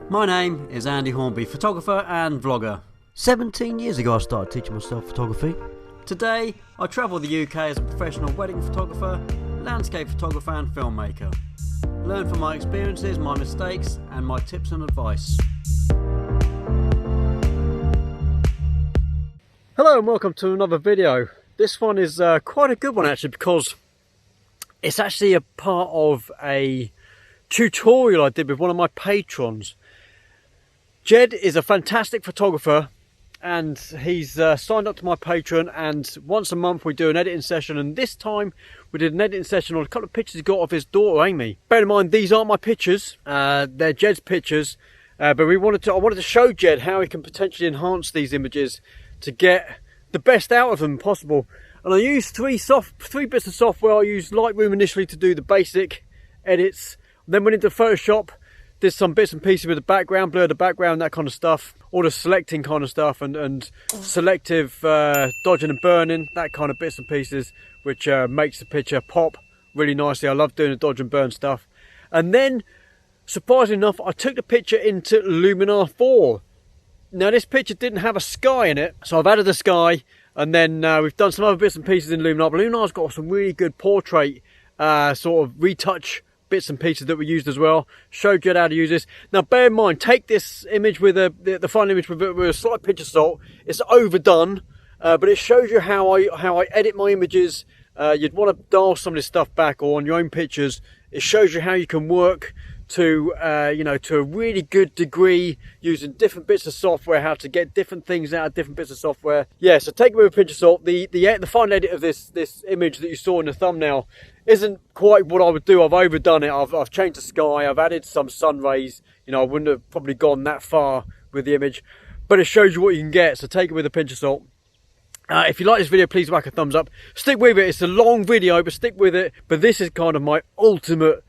My name is Andy Hornby, photographer and vlogger. 17 years ago I started teaching myself photography. Today I travel the UK as a professional wedding photographer, landscape photographer and filmmaker. Learn from my experiences, my mistakes and my tips and advice. Hello and welcome to another video. This one is quite a good one actually, because it's actually a part of a tutorial I did with one of my patrons. Jed is a fantastic photographer and he's signed up to my Patreon, and once a month we do an editing session, and this time we did an editing session on a couple of pictures he got of his daughter Amy. Bear in mind these aren't my pictures, they're Jed's pictures, but I wanted to show Jed how he can potentially enhance these images to get the best out of them possible. And I used three bits of software. I used Lightroom initially to do the basic edits, then went into Photoshop, did some bits and pieces with the background, blurred the background, that kind of stuff, all the selecting kind of stuff, and selective dodging and burning, that kind of bits and pieces, which makes the picture pop really nicely. I love doing the dodge and burn stuff. And then, surprisingly enough, I took the picture into Luminar 4. Now this picture didn't have a sky in it, so I've added a sky, and then we've done some other bits and pieces in Luminar. But Luminar's got some really good portrait sort of retouch bits and pieces that we used as well. Showed you how to use this. Now bear in mind, take this image with the final image with a slight pinch of salt. It's overdone, but it shows you how I edit my images. You'd want to dial some of this stuff back, or on your own pictures. It shows you how you can work to to a really good degree using different bits of software, how to get different things out of different bits of software. Yeah, so take it with a pinch of salt. The final edit of this image that you saw in the thumbnail isn't quite what I would do. I've overdone it. I've changed the sky, I've added some sun rays. I wouldn't have probably gone that far with the image, but it shows you what you can get, so take it with a pinch of salt. If you like this video, please whack a thumbs up. Stick with it. It's a long video, but stick with it. But this is kind of my ultimate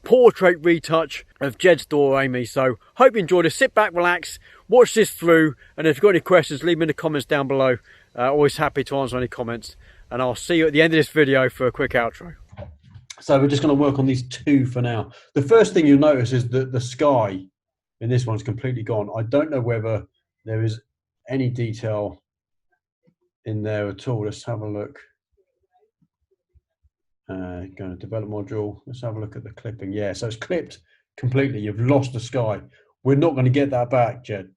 portrait retouch of Jed's daughter Amy. So hope you enjoyed it. Sit back, relax, watch this through, and if you've got any questions, leave them in the comments down below. Always happy to answer any comments, and I'll see you at the end of this video for a quick outro. So we're just going to work on these two for now. The first thing you'll notice is that the sky in this one's completely gone. I don't know whether there is any detail in there at all. Let's have a look. Going to develop module. Let's have a look at the clipping. Yeah, so it's clipped completely. You've lost the sky. We're not going to get that back, Jed.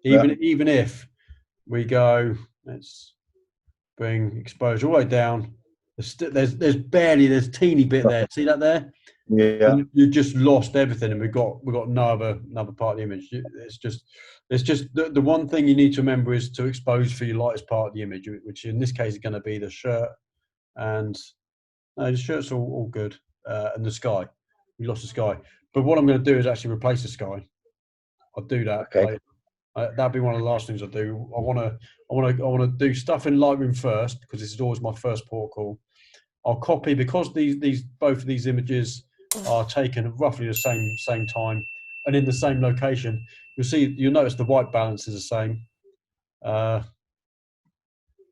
Even if we go, let's bring exposure all the way down. There's a teeny bit there. See that there? Yeah. And you just lost everything, and we've got no other part of the image. It's just the one thing you need to remember is to expose for your lightest part of the image, which in this case is going to be the shirt. And no, the shirt's all good, and the sky. We lost the sky, but what I'm going to do is actually replace the sky. I'll do that. Okay. That'll be one of the last things I do. I want to do stuff in Lightroom first, because this is always my first port call. I'll copy, because both of these images are taken at roughly the same time and in the same location. You'll notice the white balance is the same.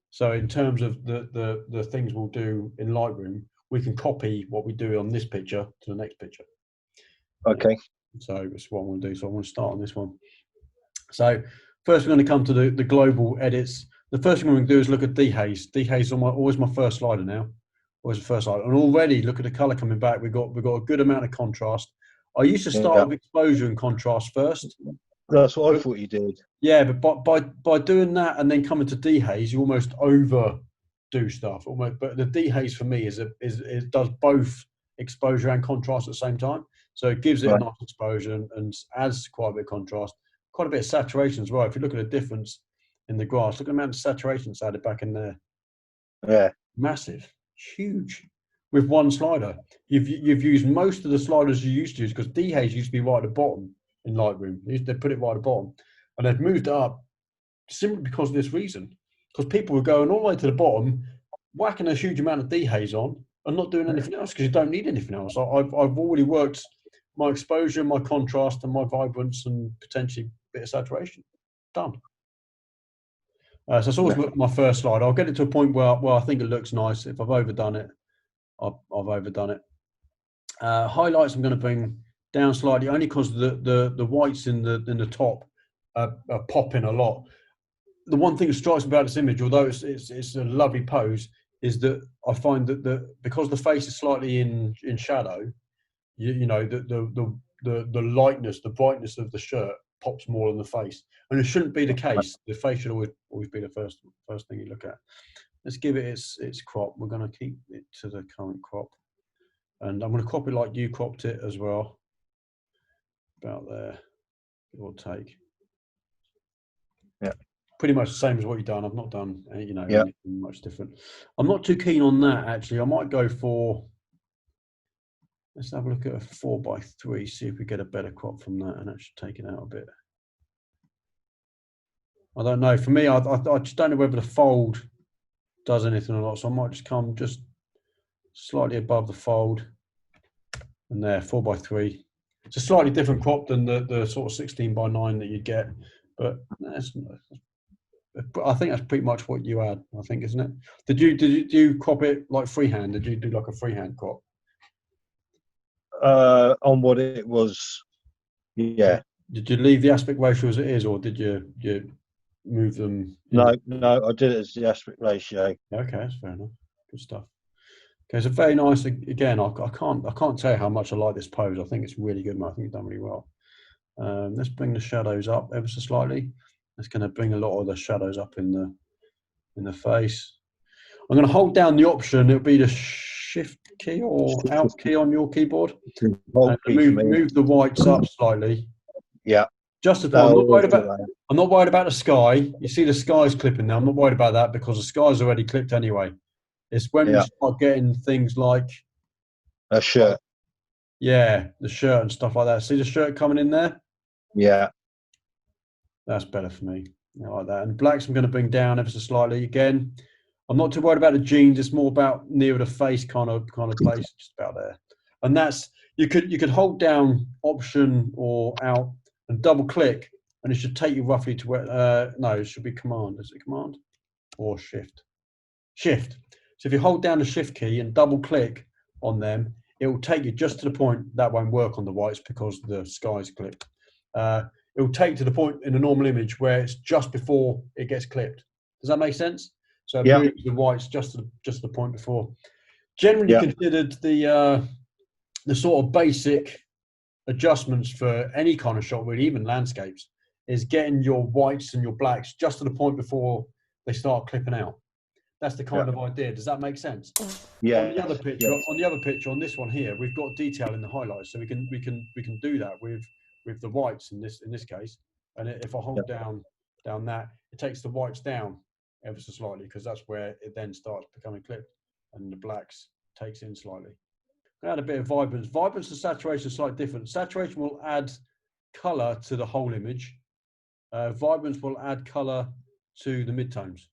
So in terms of the things we'll do in Lightroom, we can copy what we do on this picture to the next picture. Okay. So that's what I'm going to do. So I want to start on this one. So first we're going to come to the global edits. The first thing we're going to do is look at dehaze. Dehaze is always my first slider now. Always the first slider. And already look at the color coming back. We've got a good amount of contrast. I used to start with exposure and contrast first. That's what I thought you did. Yeah, but by doing that and then coming to dehaze, you almost overdo stuff. But the dehaze for me it does both exposure and contrast at the same time. So it gives it a nice exposure and adds quite a bit of contrast, quite a bit of saturation as well. If you look at the difference in the grass, look at the amount of saturation that's added back in there. Yeah, massive, huge. With one slider, you've used most of the sliders you used to use, because dehaze used to be right at the bottom in Lightroom. They put it right at the bottom, and they've moved it up simply because of this reason. Because people were going all the way to the bottom, whacking a huge amount of dehaze on, and not doing anything else, because you don't need anything else. I've already worked my exposure, my contrast, and my vibrance, and potentially a bit of saturation. Done. So it's always my first slide. I'll get it to a point where I think it looks nice. If I've overdone it, I've overdone it. Highlights I'm going to bring down slightly, only because the whites in the top are popping a lot. The one thing that strikes me about this image, although it's a lovely pose, is that I find that because the face is slightly in shadow, you know, the lightness, the brightness of the shirt pops more on the face, and it shouldn't be the case. The face should always be the first thing you look at. Let's give it its crop. We're going to keep it to the current crop, and I'm going to crop it like you cropped it as well, about there, give or take. Yeah. Pretty much the same as what you've done. I've not done, you know, Yeah. anything much different. I'm not too keen on that actually. I might go for. Let's have a look at a 4x3. See if we get a better crop from that, and actually take it out a bit. I don't know. For me, I just don't know whether the fold does anything or not. So I might just come just slightly above the fold, and there, 4x3. It's a slightly different crop than the sort of 16x9 that you get, but I think that's pretty much what you had. I think, isn't it? Did you crop it like freehand? Did you do like a freehand crop? On what it was, yeah. Did you leave the aspect ratio as it is, or did you move them? No, I did it as the aspect ratio. Okay, that's fair enough. Good stuff. Okay, it's a very nice. Again, I can't tell you how much I like this pose. I think it's really good, man. I think you've done really well. Let's bring the shadows up ever so slightly. That's going to bring a lot of the shadows up in the face. I'm going to hold down the option. It'll be the Shift key or Alt key on your keyboard. And move the whites up slightly. Yeah. Just as well. I'm not worried about the sky. You see the sky's clipping now. I'm not worried about that because the sky's already clipped anyway. It's when we start getting things like a shirt. Yeah, the shirt and stuff like that. See the shirt coming in there? Yeah. That's better for me. I like that. And blacks I'm going to bring down ever so slightly. Again, I'm not too worried about the jeans. It's more about near the face kind of place, just about there. And that's you could hold down Option or Alt and double click, and it should take you roughly to where. No, it should be Command. Is it Command or Shift? Shift. So if you hold down the Shift key and double click on them, it will take you just to the point. That won't work on the whites because the sky's clipped. It will take to the point in a normal image where it's just before it gets clipped. Does that make sense? So it moves the whites just to the point before. Generally considered the sort of basic adjustments for any kind of shot, really, even landscapes, is getting your whites and your blacks just to the point before they start clipping out. That's the kind of idea. Does that make sense? Yeah. On the other picture, on this one here, we've got detail in the highlights, so we can do that with the whites in this case. And if I hold down that, it takes the whites down ever so slightly because that's where it then starts becoming clipped, and the blacks takes in slightly. Add a bit of vibrance. Vibrance and saturation are slightly different. Saturation will add color to the whole image. Vibrance will add color to the midtones.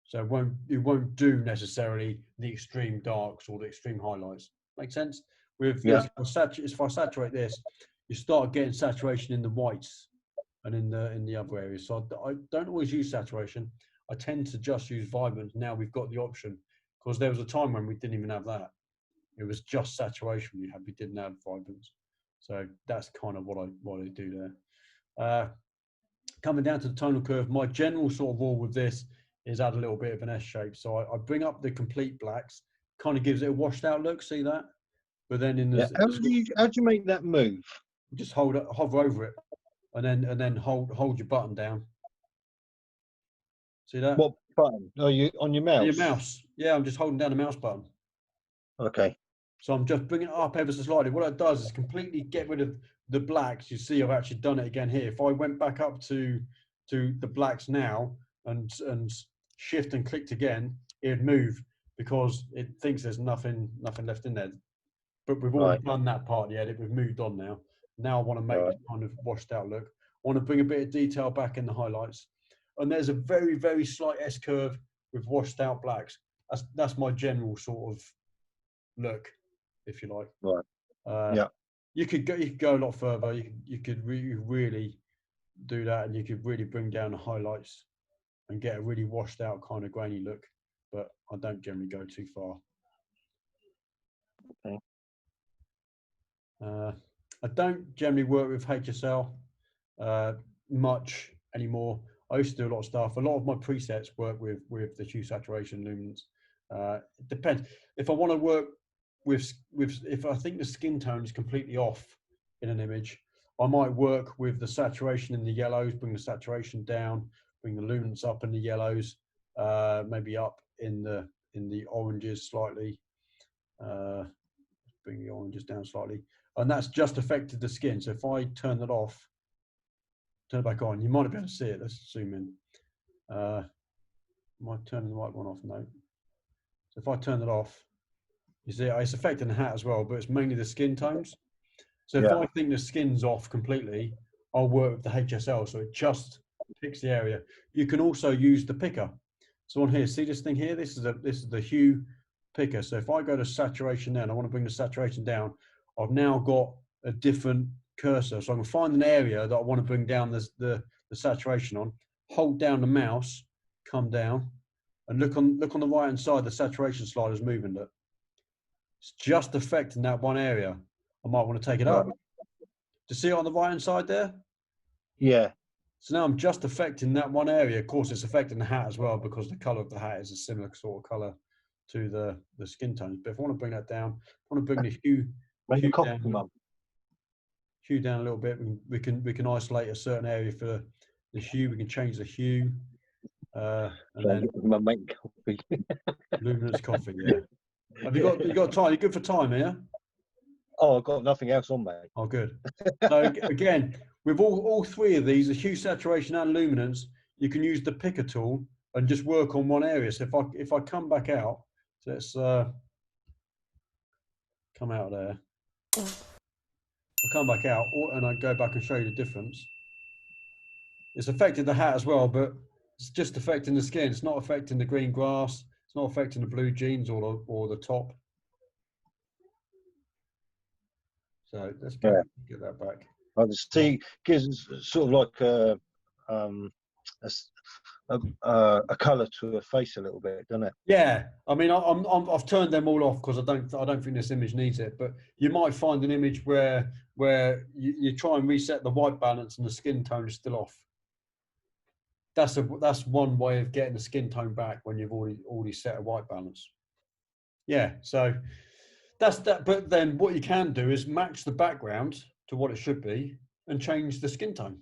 So it won't do necessarily the extreme darks or the extreme highlights. Make sense? With this, if I saturate this, you start getting saturation in the whites and in the other areas. So I don't always use saturation. I tend to just use vibrance. Now we've got the option, because there was a time when we didn't even have that. It was just saturation we didn't have vibrance. So that's kind of what I do there. Coming down to the tonal curve, my general sort of rule with this is add a little bit of an S shape. So I bring up the complete blacks, kind of gives it a washed out look. See that? But then in the how do you make that move? Just hover over it, and then hold your button down. See that? What button? Oh, you on your mouse? Your mouse. Yeah, I'm just holding down the mouse button. Okay. So I'm just bringing it up ever so slightly. What it does is completely get rid of the blacks. You see, I've actually done it again here. If I went back up to the blacks now and shift and clicked again, it'd move because it thinks there's nothing left in there. But we've already done that part yet. We've moved on now. Now I want to make this kind of washed out look. I want to bring a bit of detail back in the highlights. And there's a very, very slight S curve with washed out blacks. That's my general sort of look, if you like. Right. You could go a lot further. You could really do that, and you could really bring down the highlights and get a really washed out kind of grainy look. But I don't generally go too far. Okay. I don't generally work with HSL much anymore. I used to do a lot of stuff. A lot of my presets work with the hue saturation luminance. It depends. If I want to work with if I think the skin tone is completely off in an image, I might work with the saturation in the yellows, bring the saturation down, bring the luminance up in the yellows, maybe up in the oranges slightly, bring the oranges down slightly, and that's just affected the skin. So if I turn that off, turn it back on, you might be able to see it. Let's zoom in. Am I turning the right one off? No. So if I turn it off, you see it's affecting the hat as well, but it's mainly the skin tones. So if I think the skin's off completely, I'll work with the HSL, so it just picks the area. You can also use the picker. So on here, see this thing here? This is the Hue Picker. So if I go to saturation now, and I want to bring the saturation down, I've now got a different cursor. So I can find an area that I want to bring down the saturation on, hold down the mouse, come down, and look on the right hand side, the saturation slider is moving. Look, it's just affecting that one area. I might want to take it up. To see it on the right hand side there? Yeah. So now I'm just affecting that one area. Of course, it's affecting the hat as well because the color of the hat is a similar sort of color to the skin tones. But if I want to bring that down, I want to bring the hue down a little bit. We can isolate a certain area for the hue. We can change the hue, and then make coffee. luminance coffee. Yeah. Have you got time? You good for time here? Oh, I've got nothing else on, mate. Oh, good. So again, with all three of these, the hue, saturation, and luminance, you can use the picker tool and just work on one area. So if I come back out, so let's come out there. I'll come back out, and I go back and show you the difference. It's affected the hat as well, but it's just affecting the skin. It's not affecting the green grass. It's not affecting the blue jeans or the top. So let's get that back. I just see gives sort of like a colour to a face a little bit, doesn't it? Yeah, I mean, I've turned them all off because I don't think this image needs it. But you might find an image where you try and reset the white balance and the skin tone is still off. That's one way of getting the skin tone back when you've already set a white balance. Yeah, so that's that. But then what you can do is match the background to what it should be and change the skin tone.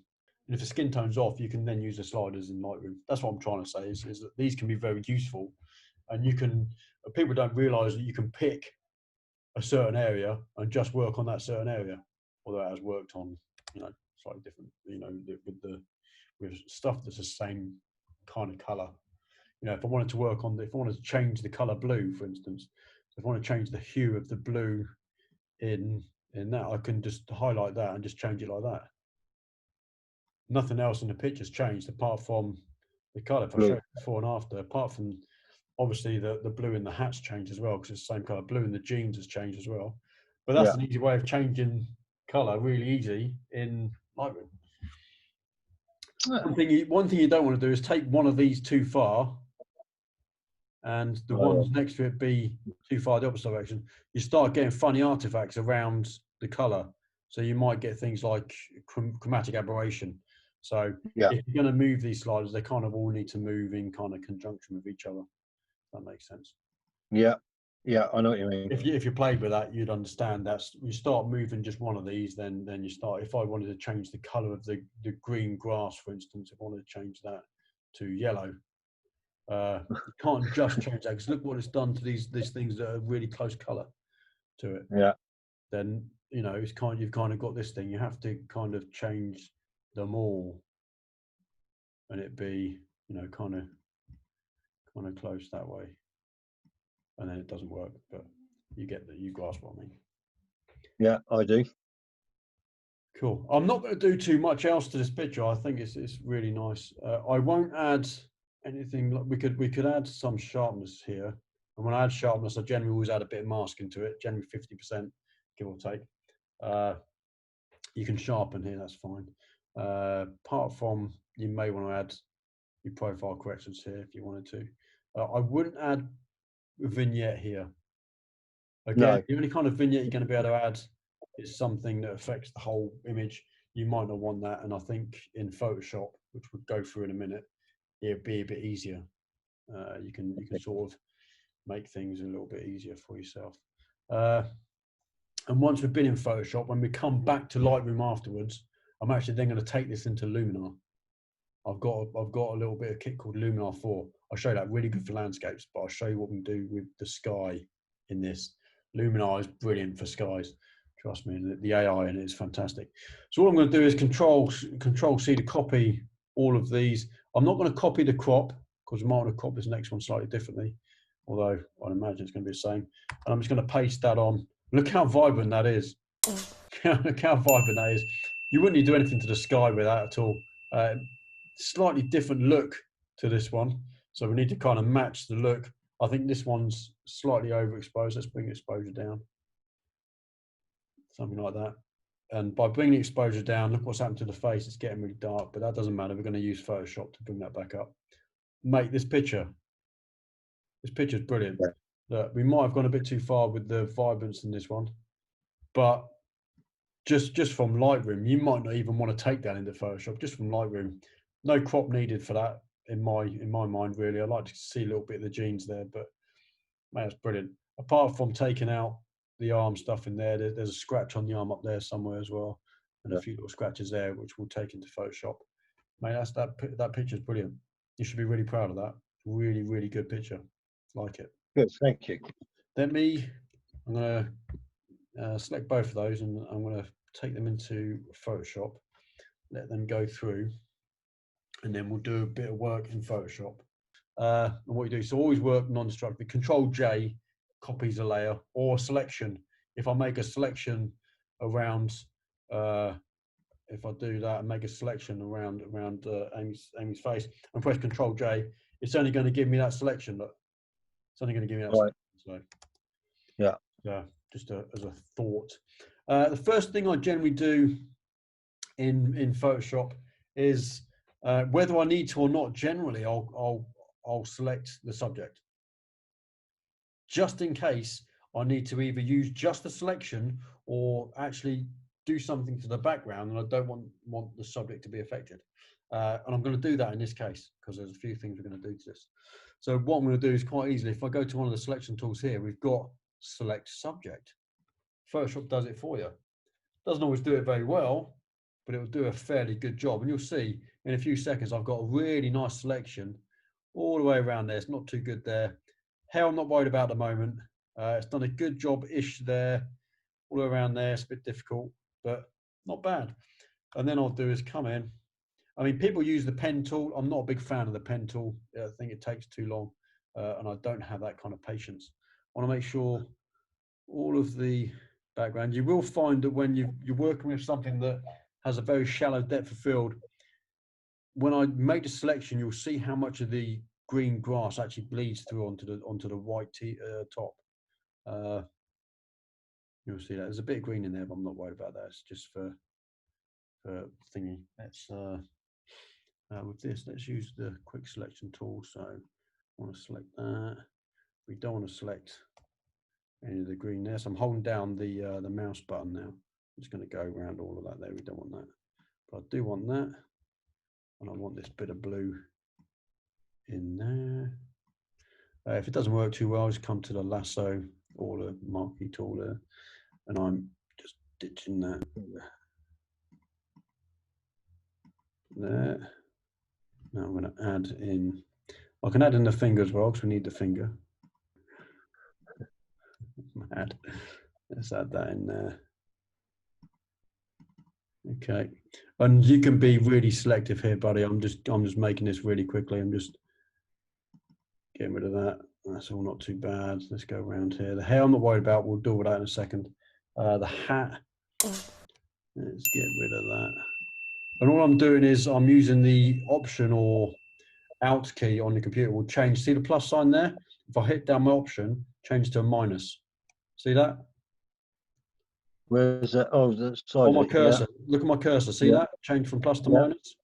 And if the skin tone's off, you can then use the sliders in Lightroom. That's what I'm trying to say is that these can be very useful, and people don't realize that you can pick a certain area and just work on that certain area, although it has worked on, slightly different, with stuff that's the same kind of color. If I wanted to change the color blue, for instance, if I want to change the hue of the blue in that, I can just highlight that and just change it like that. Nothing else in the picture's changed apart from the color. If I show you before and after, apart from obviously the blue in the hat's changed as well because it's the same color. Blue in the jeans has changed as well. But that's an easy way of changing color, really easy in Lightroom. One thing you don't want to do is take one of these too far and the ones next to it be too far the opposite direction. You start getting funny artifacts around the color. So you might get things like chromatic aberration. So if you're going to move these sliders, they kind of all need to move in kind of conjunction with each other. If that makes sense. Yeah, I know what you mean. If you played with that, you'd understand that you start moving just one of these, then you start. If I wanted to change the color of the green grass, for instance, if I wanted to change that to yellow, you can't just change that because look what it's done to these things that are really close color to it. Yeah. Then you've kind of got this thing. You have to kind of change them all, and it be kind of close that way, and then it doesn't work. But you grasp what I mean. Yeah, I do. Cool. I'm not going to do too much else to this picture. I think it's really nice. I won't add anything. We could add some sharpness here, and when I add sharpness, I generally always add a bit of mask into it. Generally 50%, give or take. You can sharpen here. That's fine. Apart from, you may want to add your profile corrections here if you wanted to. I wouldn't add a vignette here. Again, the only kind of vignette you're going to be able to add it's something that affects the whole image. You might not want that. And I think in Photoshop, which we'll go through in a minute, it'd be a bit easier. You can sort of make things a little bit easier for yourself. And once we've been in Photoshop, when we come back to Lightroom afterwards, I'm actually then going to take this into Luminar. I've got a little bit of kit called Luminar 4. I'll show you that, really good for landscapes, but I'll show you what we can do with the sky in this. Luminar is brilliant for skies. Trust me, the AI in it is fantastic. So what I'm going to do is control C to copy all of these. I'm not going to copy the crop because we might want to crop this next one slightly differently, although I'd imagine it's going to be the same. And I'm just going to paste that on. Look how vibrant that is. Look how vibrant that is. You wouldn't need to do anything to the sky with that at all. Slightly different look to this one. So we need to kind of match the look. I think this one's slightly overexposed. Let's bring the exposure down. Something like that. And by bringing the exposure down, look what's happened to the face. It's getting really dark, but that doesn't matter. We're going to use Photoshop to bring that back up. Mate, this picture's brilliant. Look, we might have gone a bit too far with the vibrance in this one, but just from Lightroom, you might not even want to take that into Photoshop. Just from Lightroom, no crop needed for that in my mind. Really, I'd like to see a little bit of the jeans there, but man, it's brilliant. Apart from taking out the arm stuff in there, there's a scratch on the arm up there somewhere as well, and a few little scratches there, which we'll take into Photoshop. Mate, that picture's brilliant. You should be really proud of that. Really, really good picture. Like it. Good, thank you. I'm going to select both of those, and I'm going to take them into Photoshop, let them go through, and then we'll do a bit of work in Photoshop. And what you do, so always work non-destructively. Control J copies a layer or selection. If I make a selection around, if I do that and make a selection around Amy's face and press Control J, it's only going to give me that selection. Look, it's only going to give me that selection. So, yeah, just as a thought. The first thing I generally do in Photoshop is whether I need to or not. Generally, I'll select the subject just in case I need to either use just the selection or actually do something to the background, and I don't want the subject to be affected. And I'm going to do that in this case because there's a few things we're going to do to this. So what I'm going to do is quite easily, if I go to one of the selection tools here, we've got select subject. Photoshop does it for you. Doesn't always do it very well, but it will do a fairly good job. And you'll see in a few seconds, I've got a really nice selection all the way around there. It's not too good there. Hair, I'm not worried about at the moment. It's done a good job-ish there. All around there, it's a bit difficult, but not bad. And then I'll do is come in. I mean, people use the pen tool. I'm not a big fan of the pen tool. I think it takes too long, and I don't have that kind of patience. I want to make sure all of the background. You will find that when you're working with something that has a very shallow depth of field, when I make the selection, you'll see how much of the green grass actually bleeds through onto the white top. You'll see that there's a bit of green in there, but I'm not worried about that. It's just for thingy. Let's with this, let's use the quick selection tool. So I want to select that. We don't want to select any of the green there, so I'm holding down the mouse button now. I'm just going to go around all of that there. We don't want that, but I do want that, and I want this bit of blue in there. If it doesn't work too well, I'll just come to the lasso or the marquee tool there, and I'm just ditching that there. Now I'm going to add in, I can add in the finger as well because we need the finger. Mad. Let's add that in there. Okay, and you can be really selective here, buddy. I'm just making this really quickly. I'm just getting rid of that. That's all not too bad. Let's go around here. The hair I'm not worried about. We'll deal with that in a second. The hat. Let's get rid of that. And all I'm doing is I'm using the Option or Alt key on the computer. Will change. See the plus sign there? If I hit down my Option, change to a minus. See that? Where is that? Oh, the side. On my cursor. Yeah. Look at my cursor. See that? Change from plus to minus.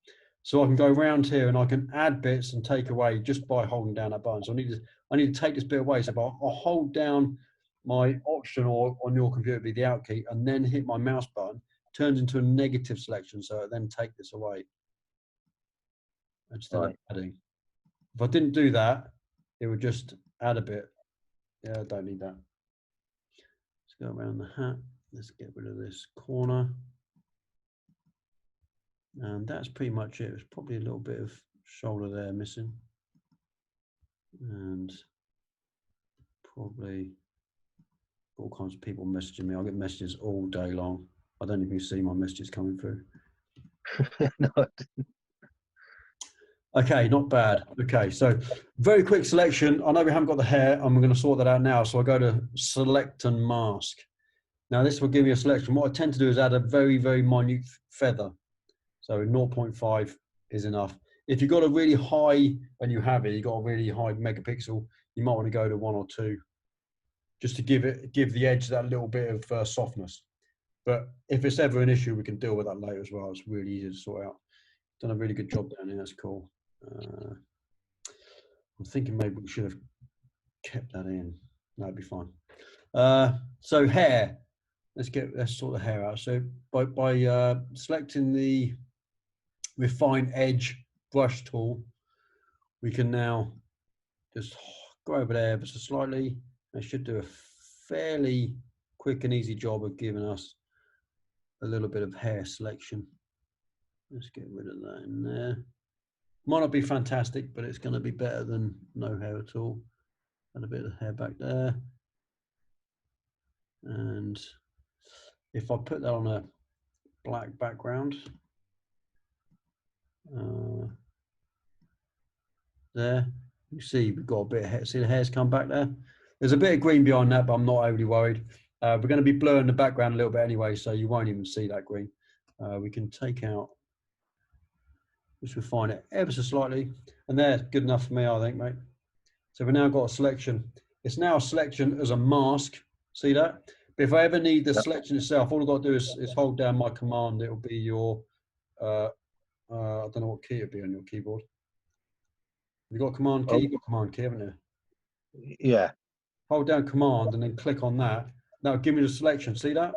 So I can go around here and I can add bits and take away just by holding down that button. So I need to take this bit away. So I'll hold down my option, or on your computer be the out key, and then hit my mouse button, turns into a negative selection. So then take this away instead of adding. If I didn't do that, it would just add a bit. Yeah, I don't need that. Let's go around the hat. Let's get rid of this corner. And that's pretty much it. There's probably a little bit of shoulder there missing. And probably all kinds of people messaging me. I get messages all day long. I don't even see my messages coming through. No. Okay, not bad. Okay, so very quick selection. I know we haven't got the hair, and we're going to sort that out now. So I go to select and mask. Now this will give me a selection. What I tend to do is add a very, very minute feather. So 0.5 is enough. If you've got a really high, and you have it, you've got a really high megapixel, you might want to go to 1 or 2, just to give the edge that little bit of softness. But if it's ever an issue, we can deal with that later as well. It's really easy to sort out. Done a really good job down here. That's cool. I'm thinking maybe we should have kept that in. No, it'd be fine. So hair. Let's sort the hair out. So by selecting the refine edge brush tool, we can now just go over there ever so slightly. It should do a fairly quick and easy job of giving us a little bit of hair selection. Let's get rid of that in there. Might not be fantastic, but it's going to be better than no hair at all. And a bit of hair back there. And if I put that on a black background, there, you see we've got a bit of hair. See the hair's come back there? There's a bit of green behind that, but I'm not overly worried. We're going to be blurring the background a little bit anyway, so you won't even see that green. We can take out, just refine it ever so slightly. And there's good enough for me, I think, mate. So we've now got a selection. It's now a selection as a mask. See that? But if I ever need the selection itself, all I've got to do is hold down my command. It'll be your, I don't know what key it'll be on your keyboard. You've got command key, you've got command key, haven't you? Yeah. Hold down command and then click on that. Now give me the selection. See that?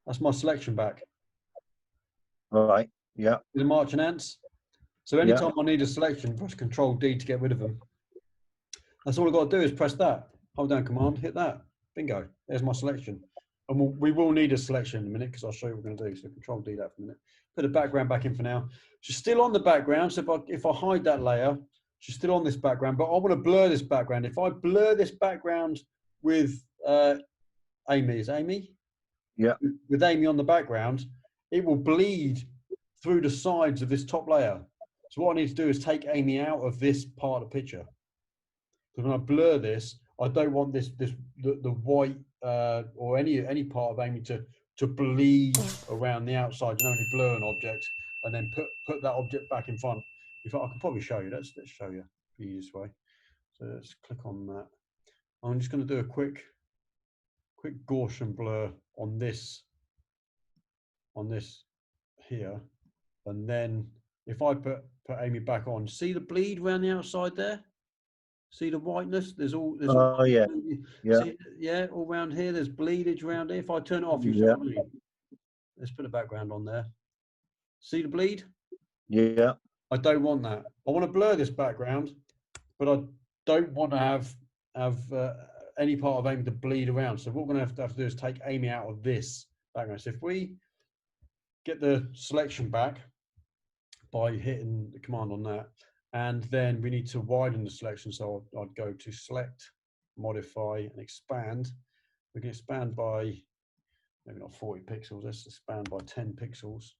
That's my selection back. All right. Yeah. The marching ants. So anytime I need a selection, press Control D to get rid of them. That's all I've got to do is press that. Hold down command, hit that. Bingo. There's my selection. And we will need a selection in a minute because I'll show you what we're going to do. So Control D that for a minute. Put the background back in for now. She's still on the background. So if I hide that layer, she's still on this background, but I want to blur this background. If I blur this background with Amy, is Amy? Yeah. With Amy on the background, it will bleed through the sides of this top layer. So what I need to do is take Amy out of this part of the picture. Because when I blur this, I don't want the white or any part of Amy to bleed around the outside. You know, when you blur an object and then put that object back in front. In fact, I can probably show you. Let's show you the easiest way. So let's click on that. I'm just going to do a quick Gaussian blur on this here, and then if I put Amy back on, see the bleed around the outside there? See the whiteness? There's all. Oh yeah. Yeah. See, yeah, all around here. There's bleedage around here. If I turn it off, you see what I mean? Let's put a background on there. See the bleed? Yeah. I don't want that. I want to blur this background, but I don't want to have any part of Amy to bleed around. So what we're going to have to do is take Amy out of this background. So if we get the selection back by hitting the command on that, and then we need to widen the selection. So I'd go to select, modify, and expand. We can expand by maybe not 40 pixels. Let's expand by 10 pixels.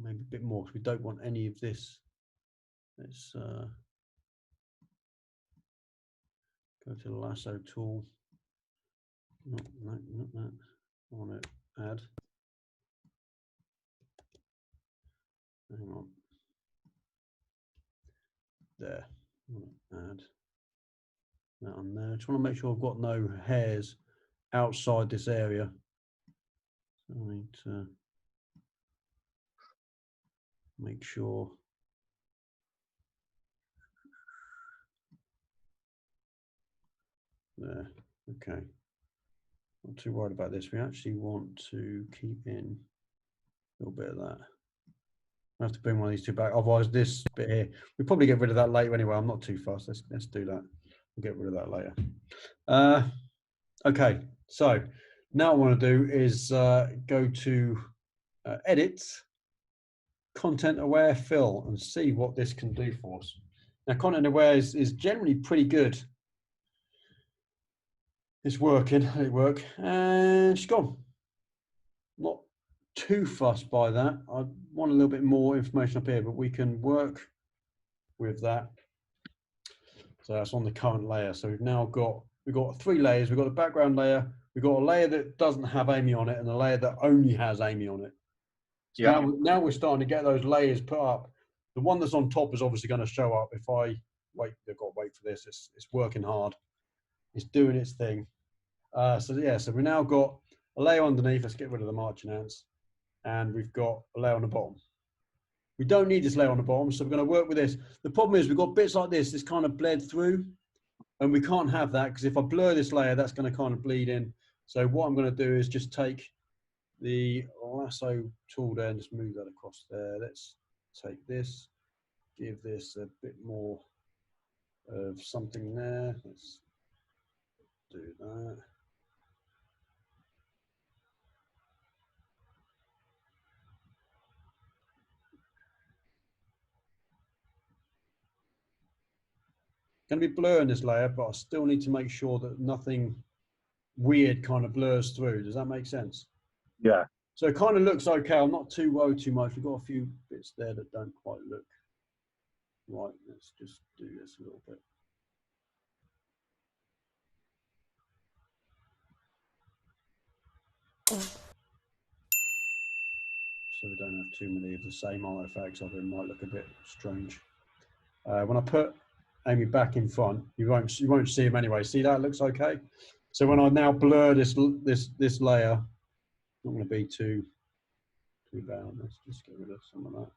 Maybe a bit more because we don't want any of this. Let's go to the lasso tool. No, not that. I want to add. Hang on. There. I want to add that on there. I just want to make sure I've got no hairs outside this area. So I need to make sure. there. Okay. Not too worried about this. We actually want to keep in a little bit of that. I have to bring one of these two back. Otherwise, this bit here, we'll probably get rid of that later anyway. I'm not too fast. Let's do that. We'll get rid of that later. Okay, so now what I want to do is go to Edit, Content Aware Fill, and see what this can do for us. Now, Content Aware is generally pretty good. It's working, let it work, and she's gone. Not too fussed by that. I want a little bit more information up here, but we can work with that. So that's on the current layer. So we've got 3 layers. We've got a background layer. We've got a layer that doesn't have Amy on it, and a layer that only has Amy on it. So yeah. Now we're starting to get those layers put up. The one that's on top is obviously going to show up if I wait. I've got to wait for this. It's working hard. It's doing its thing. So yeah, so we now got a layer underneath. Let's get rid of the marching ants. And we've got a layer on the bottom. We don't need this layer on the bottom, so we're going to work with this. The problem is we've got bits like this that's kind of bled through, and we can't have that because if I blur this layer, that's going to kind of bleed in. So what I'm going to do is just take the lasso tool there and just move that across there. Let's take this, give this a bit more of something there. Let's do that. Going to be blurring this layer, but I still need to make sure that nothing weird kind of blurs through. Does that make sense? Yeah. So it kind of looks okay. I'm not too worried too much. We've got a few bits there that don't quite look right. Let's just do this a little bit. So we don't have too many of the same artifacts, or it might look a bit strange. When I put Amy back in front, you won't see him anyway. See that looks okay. So when I now blur this layer, not going to be too bad. Let's just get rid of some of that.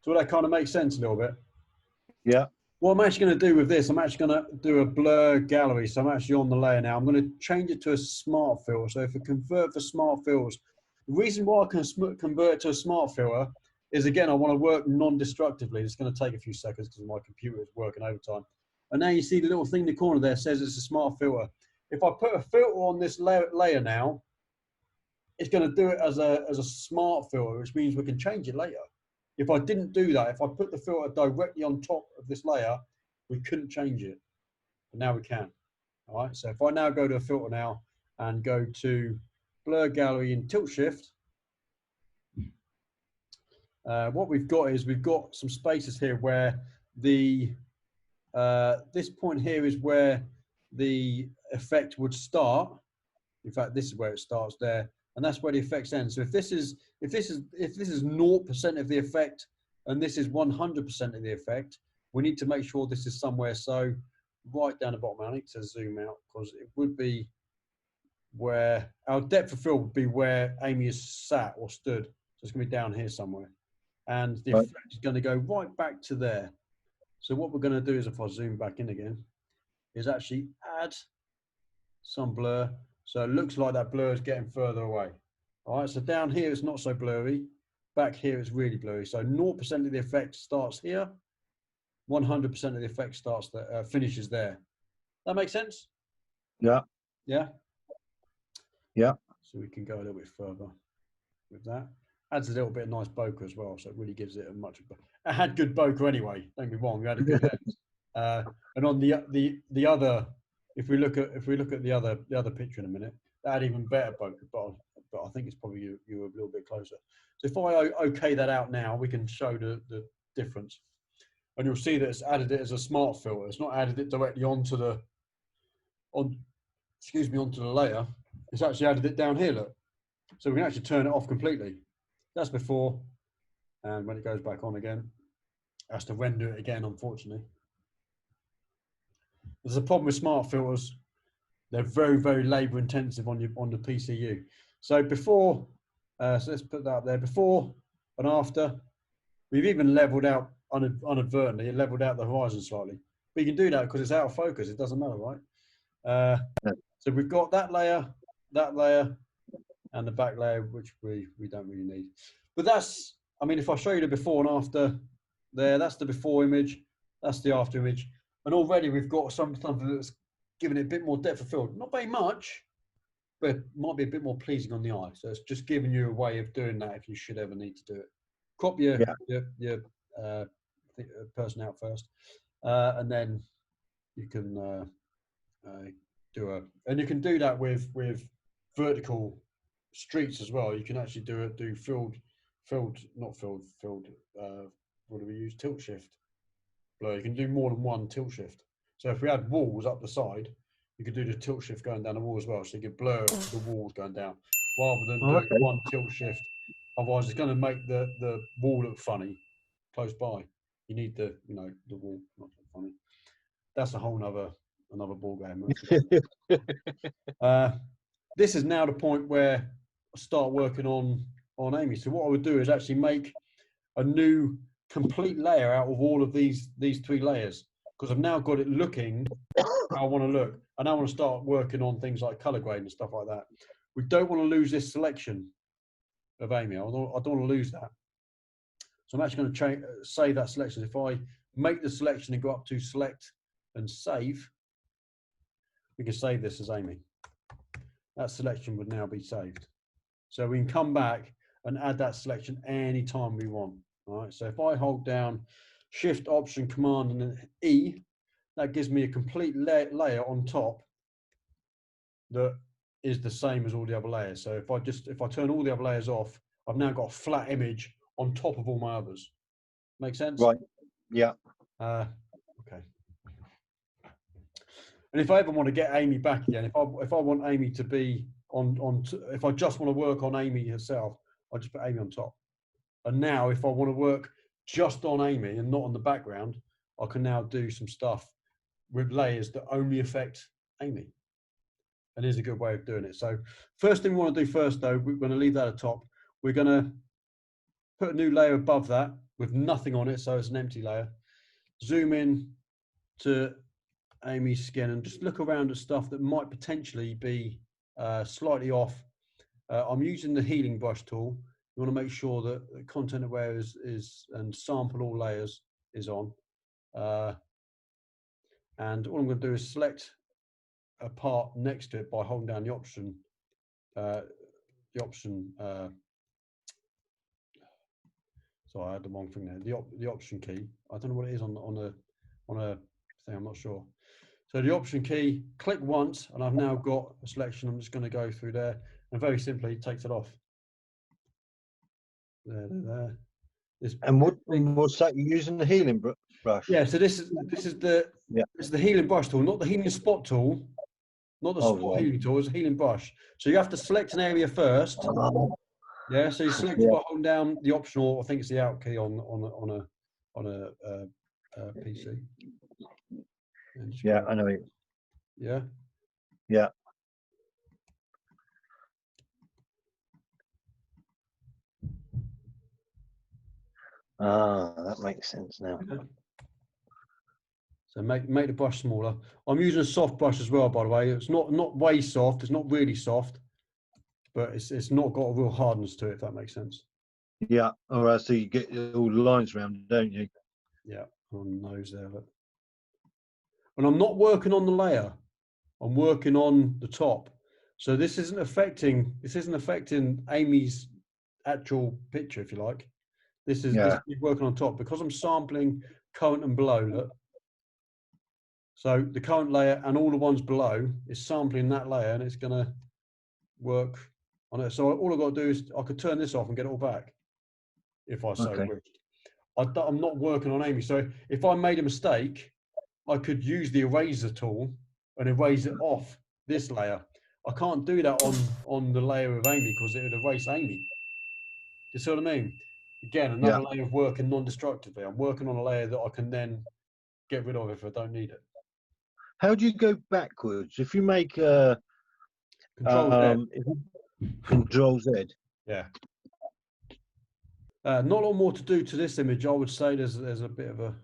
So that kind of makes sense a little bit. Yeah. What I'm actually going to do with this, I'm actually going to do a blur gallery. So I'm actually on the layer now. I'm going to change it to a smart filter. So if I convert for smart filters, the reason why I can convert it to a smart filter is, again, I want to work non-destructively. It's going to take a few seconds because my computer is working overtime. And now you see the little thing in the corner there says it's a smart filter. If I put a filter on this layer now, it's going to do it as a smart filter, which means we can change it later. If I didn't do that, if I put the filter directly on top of this layer, we couldn't change it. But now we can. All right. So if I now go to a filter now and go to blur gallery and tilt shift, what we've got is we've got some spaces here where the this point here is where the effect would start. In fact, this is where it starts there, and that's where the effects end. So if this is 0% of the effect and this is 100% of the effect, we need to make sure this is somewhere. So right down the bottom, I need to zoom out because it would be where our depth of field would be where Amy is sat or stood. So it's going to be down here somewhere, and the effect is going to go right back to there. So what we're going to do is, if I zoom back in again, is actually add some blur. So it looks like that blur is getting further away. All right, so down here it's not so blurry. Back here it's really blurry. So 0% of the effect starts here. 100% of the effect starts there, finishes there. That makes sense? Yeah. Yeah? Yeah. So we can go a little bit further with that. Adds a little bit of nice bokeh as well, so it really gives it a much. It had good bokeh anyway. Don't get me wrong, we had a good lens. And on the other, if we look at the other picture in a minute, that had even better bokeh. But I think it's probably you were a little bit closer. So if I OK that out now, we can show the difference, and you'll see that it's added it as a smart filter. It's not added it directly onto the onto the layer. It's actually added it down here. Look, so we can actually turn it off completely. That's before, and when it goes back on again, it has to render it again, unfortunately. There's a problem with smart filters. They're very, very labor intensive on the PCU. So before, so let's put that up there, before and after. We've even leveled out inadvertently, it leveled out the horizon slightly. But you can do that because it's out of focus. It doesn't matter, right? Yeah. So we've got that layer, and the back layer, which we don't really need. But that's, I mean, if I show you the before and after there, that's the before image, that's the after image. And already we've got something that's giving it a bit more depth of field. Not very much, but might be a bit more pleasing on the eye. So it's just giving you a way of doing that if you should ever need to do it. Crop your person out first, and then you can and you can do that with vertical streets as well. You can actually do filled, not filled. What do we use? Tilt shift blur. You can do more than one tilt shift. So if we had walls up the side, you could do the tilt shift going down the wall as well. So you could blur the walls going down rather than do one tilt shift. Otherwise, it's going to make the wall look funny close by. You need the the wall not look funny. That's a whole another ball game. This is now the point where I start working on Amy. So what I would do is actually make a new complete layer out of all of these three layers, because I've now got it looking how I want to look. And I want to start working on things like color grade and stuff like that. We don't want to lose this selection of Amy. I don't want to lose that. So I'm actually going to save that selection. If I make the selection and go up to select and save, we can save this as Amy. That selection would now be saved. So we can come back and add that selection anytime we want. All right. So if I hold down Shift, Option, Command, and then E, that gives me a complete layer on top that is the same as all the other layers. So if I turn all the other layers off, I've now got a flat image on top of all my others. Make sense? Right. Yeah. Okay. And if I ever want to get Amy back again, if I want Amy to be if I just want to work on Amy herself, I'll just put Amy on top. And now if I want to work just on Amy and not on the background, I can now do some stuff with layers that only affect Amy. And here's a good way of doing it. So first thing we want to do first, though, we're going to leave that at top. We're going to put a new layer above that with nothing on it, so it's an empty layer. Zoom in to Amy's skin and just look around at stuff that might potentially be slightly off. I'm using the healing brush tool. You want to make sure that the content aware is and sample all layers is on. And all I'm going to do is select a part next to it by holding down the option. Sorry, I had the wrong thing there. The option key. I don't know what it is on a thing. I'm not sure. So the option key, click once, and I've now got a selection. I'm just going to go through there, and very simply it takes it off. There. And what's that? You're using the healing brush? Yeah. So this is the healing brush tool, not the healing spot tool, not the spot healing tool. It's a healing brush. So you have to select an area first. Yeah. So you select it by holding down the optional. I think it's the out key on a PC. Yeah, I know it. Yeah. Yeah. Ah, that makes sense now. Yeah. So make the brush smaller. I'm using a soft brush as well, by the way. It's not way soft. It's not really soft, but it's not got a real hardness to it, if that makes sense. Yeah. All right. So you get all the lines around, don't you? Yeah, on the nose there. Look. And I'm not working on the layer. I'm working on the top. So this isn't affecting Amy's actual picture, if you like. This is working on top because I'm sampling current and below. Look. So the current layer and all the ones below is sampling that layer, and it's going to work on it. So all I've got to do is I could turn this off and get it all back if I so wished. I'm not working on Amy. So if I made a mistake, I could use the eraser tool and erase it off this layer. I can't do that on the layer of Amy because it would erase Amy. Do you see what I mean? Again, another layer of working non-destructively. I'm working on a layer that I can then get rid of if I don't need it. How do you go backwards? If you make Control Z. Yeah. Not a lot more to do to this image. I would say there's a bit of a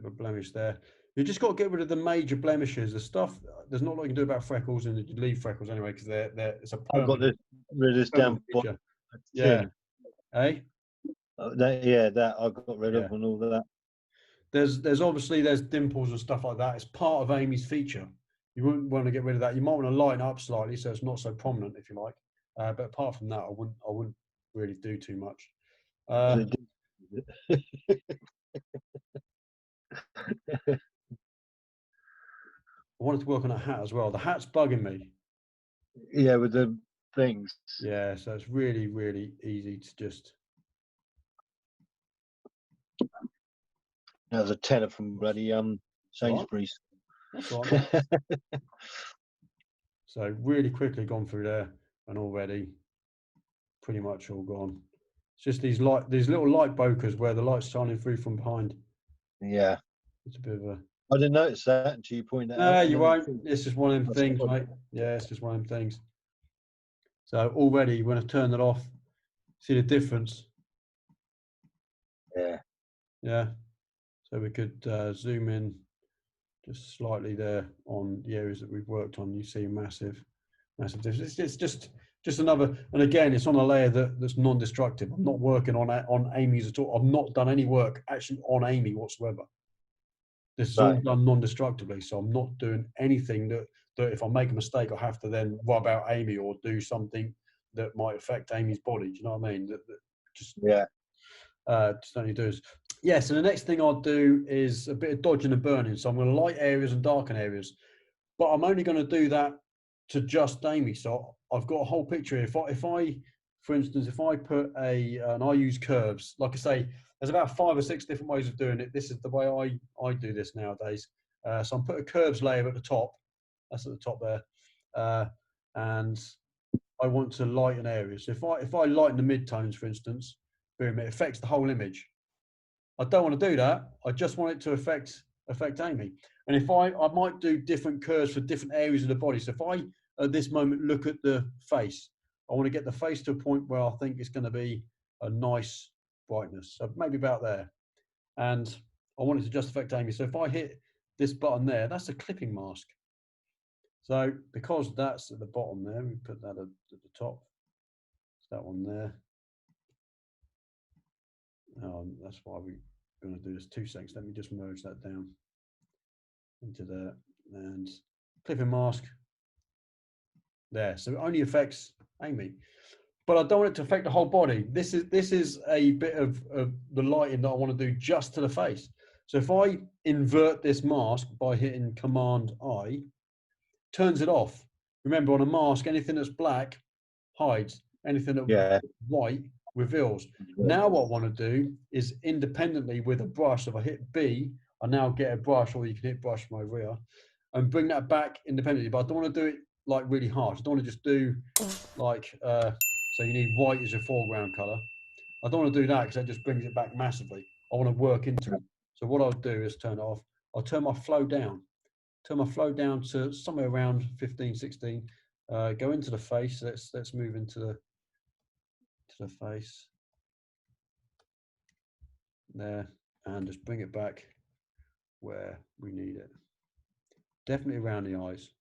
blemish there. You just got to get rid of the major blemishes. The stuff, there's not a lot you can do about freckles, and you leave freckles anyway because it's a I've got permanent, rid of this permanent damn feature. Yeah. tin. Eh? That I got rid Yeah. of and all that. There's obviously there's dimples and stuff like that. It's part of Amy's feature. You wouldn't want to get rid of that. You might want to lighten up slightly so it's not so prominent, if you like. But apart from that, I wouldn't really do too much. Well, I wanted to work on a hat as well. The hat's bugging me. yeah, with the things. Yeah, so it's really, really easy to just. That was a tenner from bloody Sainsbury's. That's all right, mate. So really quickly gone through there and already pretty much all gone. It's just these little light bokehs where the light's shining through from behind. Yeah, It's a bit of a. I didn't notice that until you pointed that No, out. you won't. It's just one of them things, Spotted. mate. Yeah, it's just one of them things. So already when I turn it off, see the difference? Yeah. Yeah. So we could zoom in just slightly there on the areas that we've worked on. You see a massive difference. It's just another, and again, it's on a layer that's non-destructive. I'm not working on Amy's at all. I've not done any work actually on Amy whatsoever. This is all done non-destructively, so I'm not doing anything that if I make a mistake, I have to then rub out Amy or do something that might affect Amy's body. Do you know what I mean? That just only do is. Yeah, so the next thing I'll do is a bit of dodging and burning. So I'm going to light areas and darken areas, but I'm only going to do that to just Amy. So I've got a whole picture. If I, for instance, if I put and I use curves, like I say, there's about 5 or 6 different ways of doing it. This is the way I do this nowadays. So I'm putting a curves layer at the top. That's at the top there, and I want to lighten areas. So if I lighten the midtones, for instance, boom, it affects the whole image. I don't want to do that. I just want it to affect Amy. And if I might do different curves for different areas of the body. So if I at this moment look at the face, I want to get the face to a point where I think it's going to be a nice brightness. So maybe about there. And I want it to just affect Amy. So if I hit this button there, that's a clipping mask. So because that's at the bottom there, we put that at the top. It's that one there. That's why we're going to do this 2 seconds. Let me just merge that down into there and clipping mask there. So it only affects Amy, but I don't want it to affect the whole body. This is a bit of the lighting that I want to do just to the face. So if I invert this mask by hitting Command I, turns it off. Remember, on a mask, anything that's black hides. Anything that's white reveals. Now what I want to do is independently with a brush. So if I hit B, I now get a brush, or you can hit brush from over here, and bring that back independently. But I don't want to do it like really harsh. I don't want to just do like, so you need white as your foreground color. I don't want to do that because that just brings it back massively. I want to work into it. So what I'll do is turn it off. I'll turn my flow down. Turn my flow down to somewhere around 15, 16. Go into the face. Let's move into the face there, and just bring it back where we need it. Definitely around the eyes.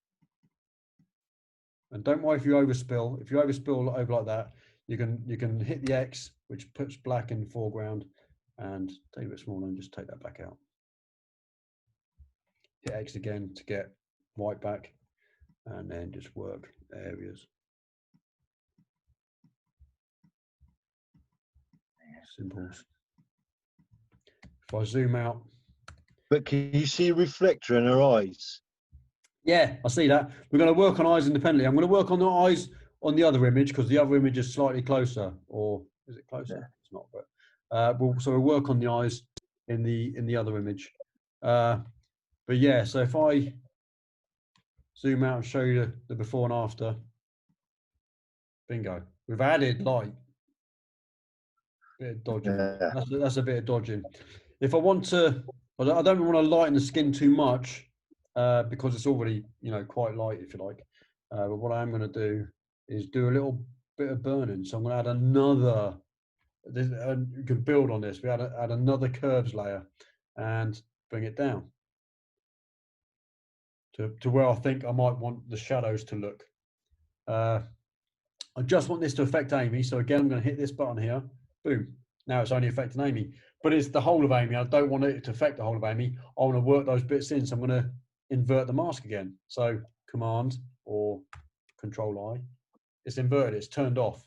And don't worry if you overspill. If you overspill over like that, you can hit the X, which puts black in the foreground, and take a bit smaller and just take that back out. Hit X again to get white back, and then just work areas. Simples. If I zoom out. But can you see a reflector in her eyes? Yeah, I see that. We're going to work on eyes independently. I'm going to work on the eyes on the other image because the other image is slightly closer. Or is it closer? Yeah. It's not. But we'll work on the eyes in the other image. But yeah, so if I zoom out and show you the before and after, bingo. We've added light. Bit of dodging. Yeah. That's a bit of dodging. If I want to, I don't want to lighten the skin too much because it's already quite light, if you like. But what I'm going to do is do a little bit of burning. So I'm going to add another. You can build on this. We add another curves layer and bring it down. to where I think I might want the shadows to look. I just want this to affect Amy. So again, I'm going to hit this button here. Boom. Now it's only affecting Amy, but it's the whole of Amy. I don't want it to affect the whole of Amy. I want to work those bits in. So I'm going to invert the mask again. So Command or Control I. It's inverted. It's turned off.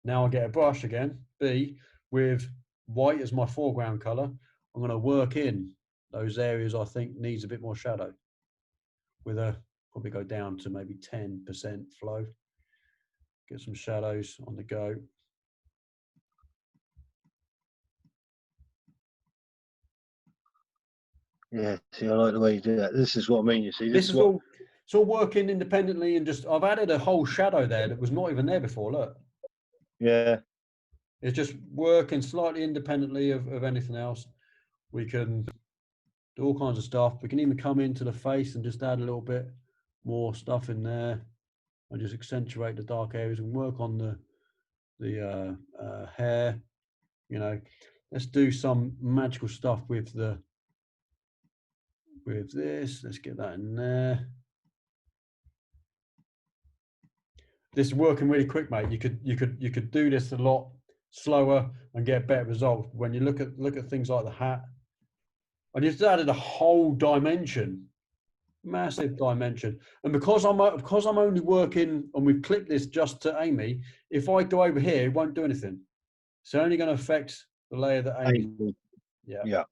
Now I get a brush again, B, with white as my foreground color. I'm going to work in those areas I think needs a bit more shadow. With a, probably go down to maybe 10% flow. Get some shadows on the go. Yeah, see, I like the way you do that. This is what I mean, you see. This This is is what, all, it's all working independently, and just, I've added a whole shadow there that was not even there before, look. yeah. It's just working slightly independently of anything else. We can do all kinds of stuff. We can even come into the face and just add a little bit more stuff in there and just accentuate the dark areas and work on the hair. You know, let's do some magical stuff with this. Let's get that in there. This is working really quick, mate. You could do this a lot slower and get better results. When you look at things like the hat, I just added a whole dimension, massive dimension. And because I'm only working, and we've clipped this just to Amy, if I go over here, it won't do anything. It's only going to affect the layer that Amy. Yeah.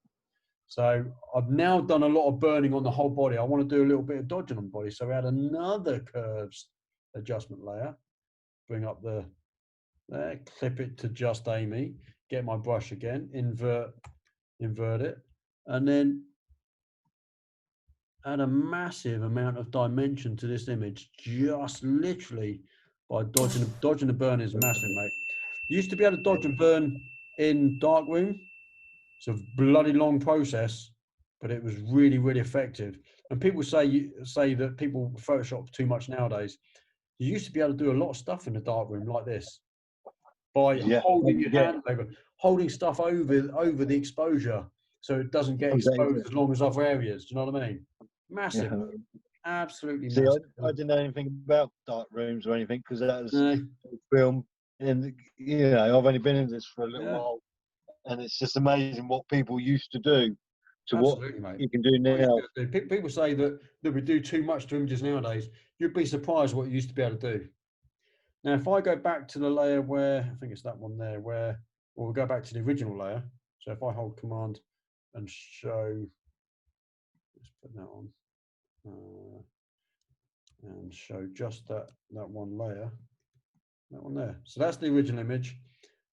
So I've now done a lot of burning on the whole body. I want to do a little bit of dodging on the body. So we add another curves adjustment layer. Bring up there, clip it to just Amy. Get my brush again, invert it, and then add a massive amount of dimension to this image, just literally by dodging the burn is massive, mate. You used to be able to dodge and burn in darkroom. It's a bloody long process, but it was really, really effective. And people say that people Photoshop too much nowadays. You used to be able to do a lot of stuff in the darkroom like this by holding your hand over, holding stuff over the exposure so it doesn't get exposed as long as other areas. Do you know what I mean? Massive, absolutely see, massive. I didn't know anything about dark rooms or anything because that was film, and you know, I've only been in this for a little while, and it's just amazing what people used to do to Absolutely, what mate. you can do now. People say that we do too much to images nowadays. You'd be surprised what you used to be able to do. Now, if I go back to the layer where, I think it's that one there, where, or we'll go back to the original layer. So if I hold Command and show, let's put that on, and show just that one layer, that one there. So that's the original image,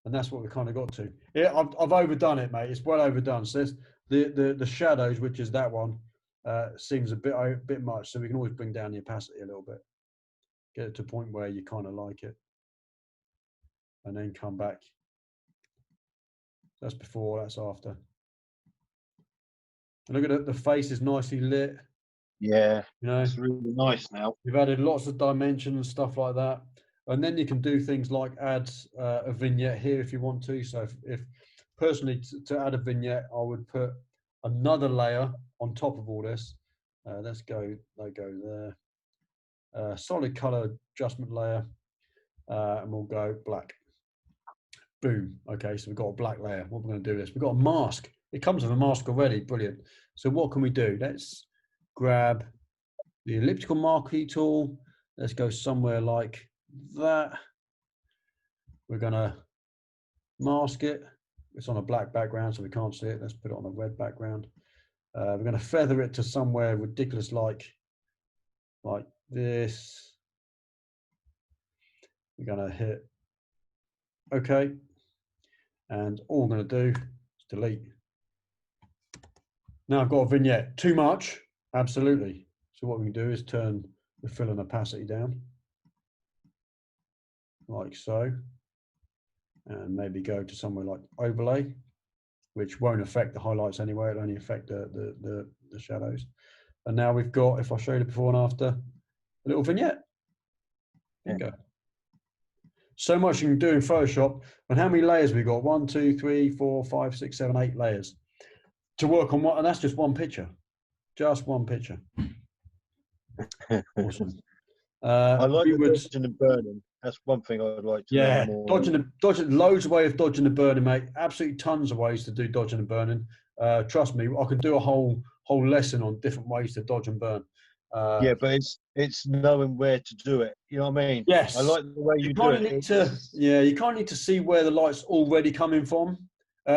and that's what we kind of got to. Yeah, I've overdone it, mate. It's well overdone. So the shadows, which is that one, seems a bit much. So we can always bring down the opacity a little bit, get it to a point where you kind of like it, and then come back. That's before, that's after. And look at it, the face is nicely lit. Yeah, you know, it's really nice now. You've added lots of dimension and stuff like that. And then you can do things like add a vignette here if you want to. So if personally to add a vignette, I would put another layer on top of all this. Let's go there. Solid color adjustment layer, and we'll go black. Boom. Okay, so we've got a black layer. What we're going to do is we've got a mask. It comes with a mask already. Brilliant. So what can we do? Let's grab the elliptical marquee tool. Let's go somewhere like that. We're going to mask it. It's on a black background, so we can't see it. Let's put it on a red background. We're going to feather it to somewhere ridiculous like this. We're going to hit OK. And all we're going to do is delete. Now I've got a vignette. Too much? Absolutely. So what we can do is turn the fill and opacity down, like so. And maybe go to somewhere like overlay, which won't affect the highlights anyway. It'll only affect the shadows. And now we've got, if I show you the before and after, a little vignette. Bingo. So much you can do in Photoshop. And how many layers we got? 1, 2, 3, 4, 5, 6, 7, 8 layers to work on. And that's just one picture. Just one picture. Awesome. I like We the would, dodging and burning. That's one thing I'd like to learn yeah, more. dodging, loads of ways of dodging and burning, mate. Absolutely tons of ways to do dodging and burning. Trust me, I could do a whole lesson on different ways to dodge and burn. Yeah, but it's knowing where to do it. You know what I mean? I Yes, like the way you you do kind of it. need to, yeah, you kind of need to see where the light's already coming from.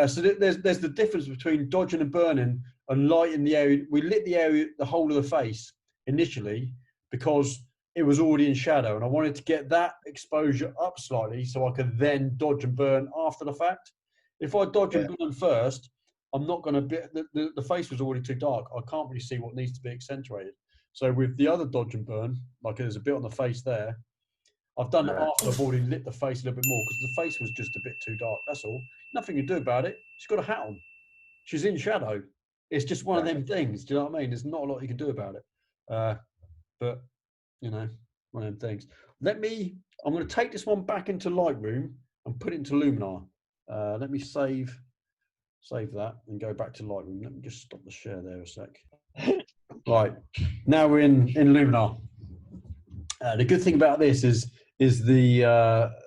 So there's the difference between dodging and burning and lighting the area. We lit the area, the whole of the face initially because it was already in shadow, and I wanted to get that exposure up slightly so I could then dodge and burn after the fact. If I dodge and burn first, I'm not going to be, the face was already too dark. I can't really see what needs to be accentuated. So with the other dodge and burn, like there's a bit on the face there, I've done it after I've already lit the face a little bit more because the face was just a bit too dark. That's all. Nothing you can do about it. She's got a hat on. She's in shadow. It's just one of them things. Do you know what I mean? There's not a lot you can do about it. But, you know, one of them things. I'm going to take this one back into Lightroom and put it into Luminar. Let me save that and go back to Lightroom. Let me just stop the share there a sec. Right. Now we're in Luminar. The good thing about this is the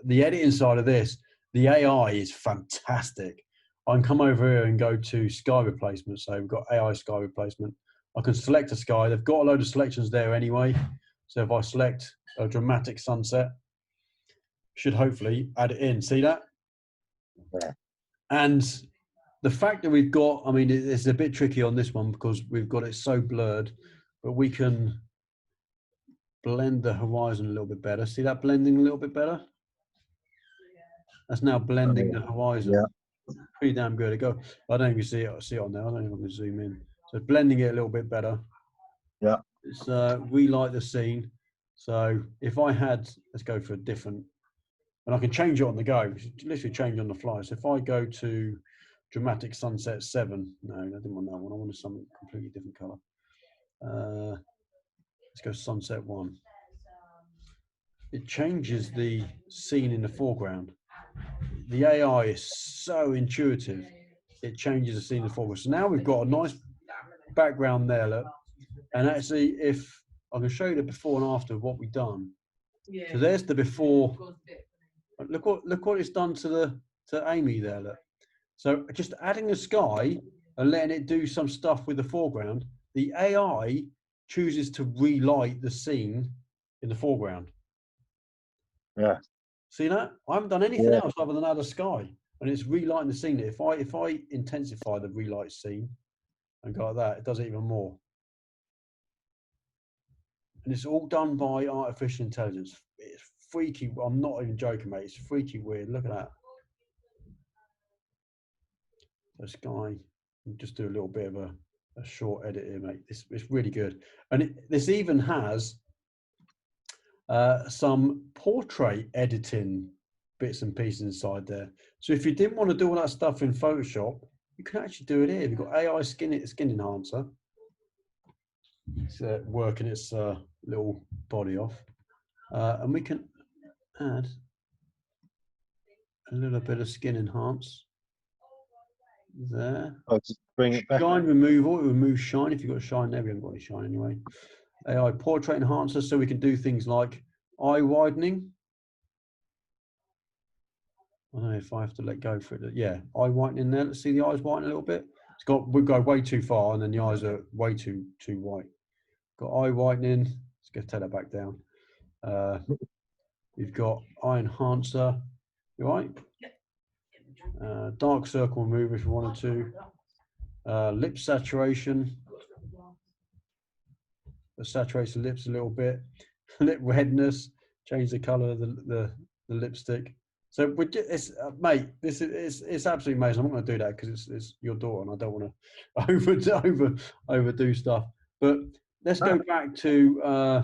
editing side of this. The AI is fantastic. I can come over here and go to sky replacement. So we've got AI sky replacement. I can select a sky. They've got a load of selections there anyway. So if I select a dramatic sunset, should hopefully add it in. See that? Yeah. And the fact that we've got, I mean, it's a bit tricky on this one because we've got it so blurred, but we can blend the horizon a little bit better. See that blending a little bit better? That's now blending the horizon. Yeah. Pretty damn good. I don't know if you see it on there. I don't know if I can zoom in. So blending it a little bit better. Yeah. It's relight the scene. So if I had, let's go for a different, and I can change it on the go. Literally change on the fly. So if I go to dramatic sunset 7, no, I didn't want that one. I wanted something completely different color. Let's go sunset 1. It changes the scene in the foreground. The AI is so intuitive. It changes the scene in the foreground. So now we've got a nice background there, look. And actually, if I can show you the before and after of what we've done. So there's the before. Look what it's done to Amy there, look. So just adding the sky and letting it do some stuff with the foreground, the AI chooses to relight the scene in the foreground. Yeah. See that? I haven't done anything else other than add a sky, and it's relighting the scene. If I intensify the relight scene and go like that, it does it even more. And it's all done by artificial intelligence. It's freaky. I'm not even joking, mate. It's freaky weird. Look at that. So sky, just do a little bit of a short edit here, mate. It's really good. And this even has some portrait editing bits and pieces inside there. So if you didn't want to do all that stuff in Photoshop, you can actually do it here. We've got AI skin enhancer. It's working its little body off. And we can add a little bit of skin enhance there. Oh, just bring it back. Shine removal, it removes shine. If you've got shine there, we haven't got any shine anyway. AI portrait enhancer, so we can do things like eye widening. I don't know if I have to let go for it. Yeah, eye whitening there. Let's see the eyes whiten a little bit. We've gone way too far, and then the eyes are way too white. Got eye whitening. Let's go take that back down. We've got eye enhancer. You right? Dark circle remover if you wanted to. Lip saturation. Saturate the lips a little bit. Lip redness. Change the color of the lipstick. So mate, it's absolutely amazing. I'm not going to do that because it's your daughter, and I don't want to overdo stuff. But let's go back to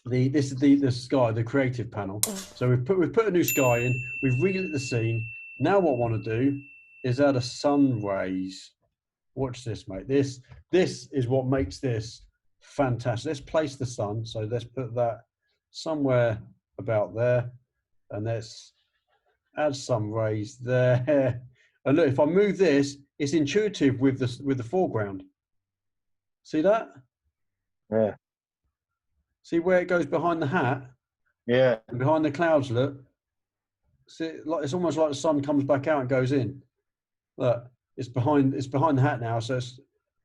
this is the sky, the creative panel. So we've put a new sky in. We've relit the scene. Now what I want to do is add a sun rays. Watch this, mate. This is what makes this fantastic. Let's place the sun. So let's put that somewhere about there. And let's add some rays there. And look, if I move this, it's intuitive with the foreground. See that? Yeah. See where it goes behind the hat? Yeah. And behind the clouds, look. See, like it's almost like the sun comes back out and goes in. Look, it's behind the hat now, so it's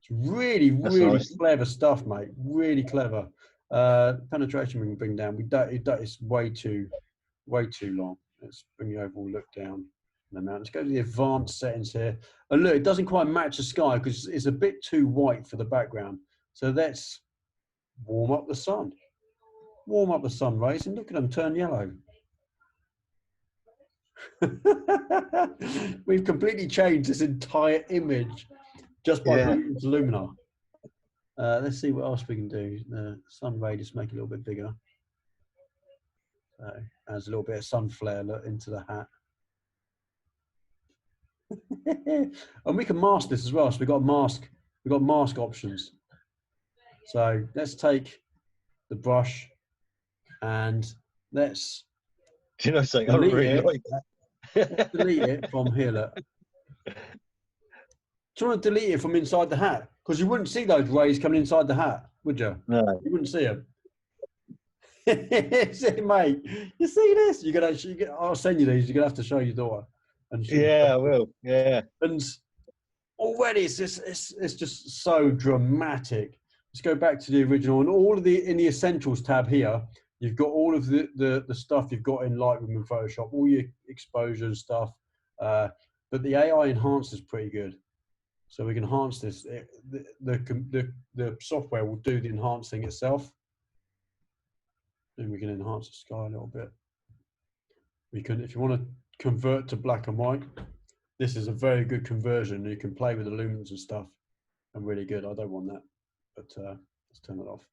really Nice. clever stuff, mate. Really clever. Penetration we can bring down. It's way too long. Let's bring the overall look down. Let's go to the advanced settings here. And look, it doesn't quite match the sky because it's a bit too white for the background. So let's warm up the sun. Warm up the sun rays and look at them turn yellow. We've completely changed this entire image just by moving to Luminar. Let's see what else we can do. The sun ray, just make it a little bit bigger. So adds a little bit of sun flare into the hat. And we can mask this as well. So we've got mask options. So let's take the brush and let's I really like that. delete it from here. Look. Do you want to delete it from inside the hat? Because you wouldn't see those rays coming inside the hat, would you? No. You wouldn't see them. See, mate, you see this? I'll send you these. You're gonna have to show your daughter. And I will. Yeah. And already it's just so dramatic. Let's go back to the original, and in the essentials tab here, you've got all of the stuff you've got in Lightroom and Photoshop, all your exposure and stuff. But the AI enhancer is pretty good. So we can enhance this. The software will do the enhancing itself. And we can enhance the sky a little bit. We can, if you want to convert to black and white, this is a very good conversion. You can play with the lumens and stuff, and really good. I don't want that, but let's turn it off.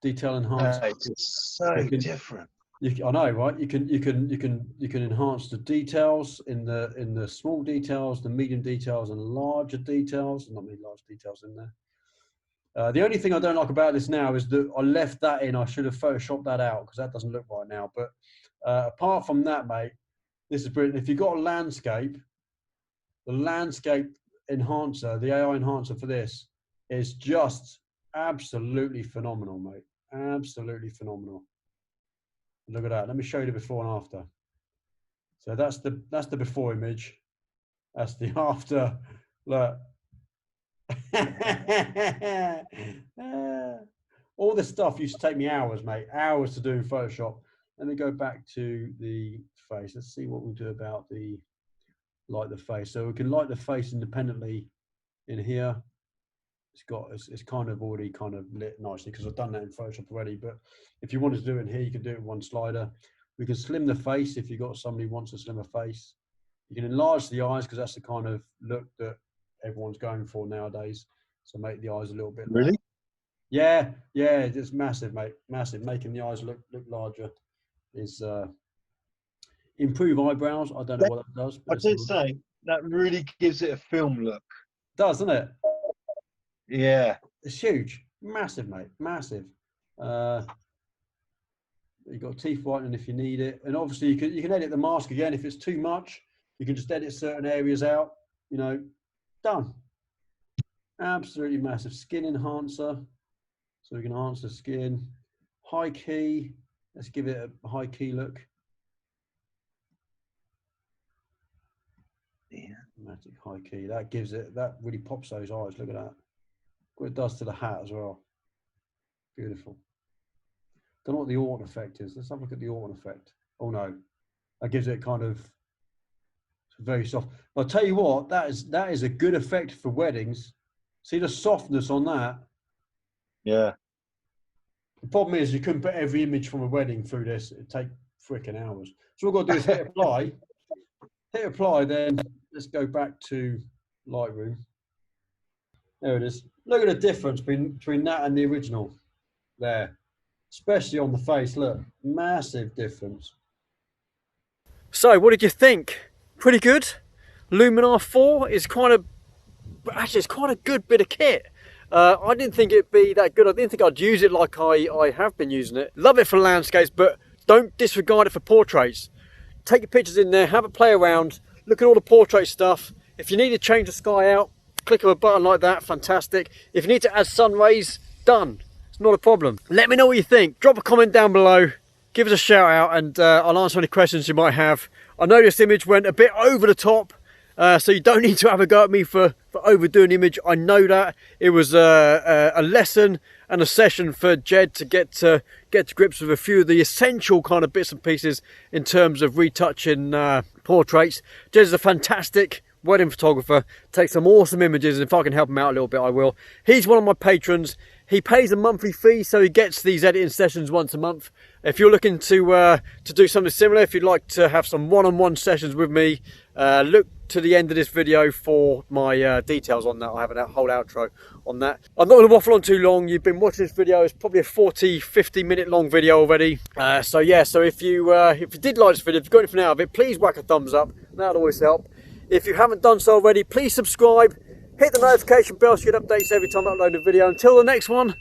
Detail enhance. It's so different. I know, right? You can enhance the details in the small details, the medium details, and larger details. Not many large details in there. The only thing I don't like about this now is that I left that in. I should have photoshopped that out because that doesn't look right now. But apart from that, mate, this is brilliant. If you've got a landscape, the landscape enhancer, the AI enhancer for this is just absolutely phenomenal, mate. Absolutely phenomenal. Look at that. Let me show you the before and after. So that's the before image. That's the after. Look. All this stuff used to take me hours, mate. Hours to do in Photoshop. Let me go back to the face. Let's see what we'll do about the light the face. So we can light the face independently in here. It's kind of already kind of lit nicely because I've done that in Photoshop already. But if you wanted to do it in here, you can do it in one slider. We can slim the face if you've got somebody who wants a slimmer face. You can enlarge the eyes because that's the kind of look that everyone's going for nowadays. So make the eyes a little bit larger. Really? Yeah, it's massive, mate. Massive. Making the eyes look larger is improve eyebrows. I don't know what that does. I did say that really gives it a film look. Doesn't it? Yeah. It's huge. Massive, mate. Massive. You've got teeth whitening if you need it. And obviously you can edit the mask again. If it's too much, you can just edit certain areas out, you know, done. Absolutely massive. Skin enhancer. So we can enhance the skin. High key. Let's give it a high key look. Yeah, magic high key. That gives it, that really pops those eyes. Look at that. What it does to the hat as well. Beautiful. Don't know what the Orton effect is. Let's have a look at the Orton effect. Oh no, that gives it kind of very soft. I'll tell you what, that is a good effect for weddings. See the softness on that? Yeah. The problem is you couldn't put every image from a wedding through this. It'd take freaking hours. So all we've got to do is hit apply. Hit apply, then let's go back to Lightroom. There it is. Look at the difference between that and the original there. Especially on the face, look, massive difference. So what did you think? Pretty good. Luminar 4 is actually it's quite a good bit of kit. I didn't think it'd be that good. I didn't think I'd use it like I have been using it. Love it for landscapes, but don't disregard it for portraits. Take your pictures in there, have a play around, look at all the portrait stuff. If you need to change the sky out, click of a button like that, fantastic. If you need to add sun rays, done. It's not a problem. Let me know what you think. Drop a comment down below. Give us a shout out, and I'll answer any questions you might have. I know this image went a bit over the top, so you don't need to have a go at me for overdoing the image. I know that. It was a lesson and a session for Jed to get to grips with a few of the essential kind of bits and pieces in terms of retouching portraits. Jed is a fantastic wedding photographer, takes some awesome images, and if I can help him out a little bit, I will. He's one of my patrons. He pays a monthly fee, so he gets these editing sessions once a month. If you're looking to do something similar, if you'd like to have some one-on-one sessions with me, look to the end of this video for my details on that. I have a whole outro on that. I'm not going to waffle on too long. You've been watching this video. It's probably a 40-50 minute long video already. So yeah, so if you did like this video, if you got anything out of it, please whack a thumbs up. That'll always help. If you haven't done so already, please subscribe. Hit the notification bell so you get updates every time I upload a video. Until the next one,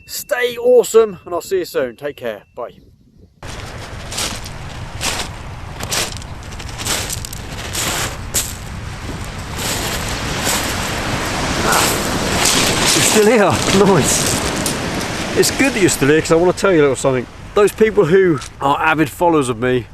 stay awesome, and I'll see you soon. Take care. Bye. You're still here. Nice. It's good that you're still here, because I want to tell you a little something. Those people who are avid followers of me,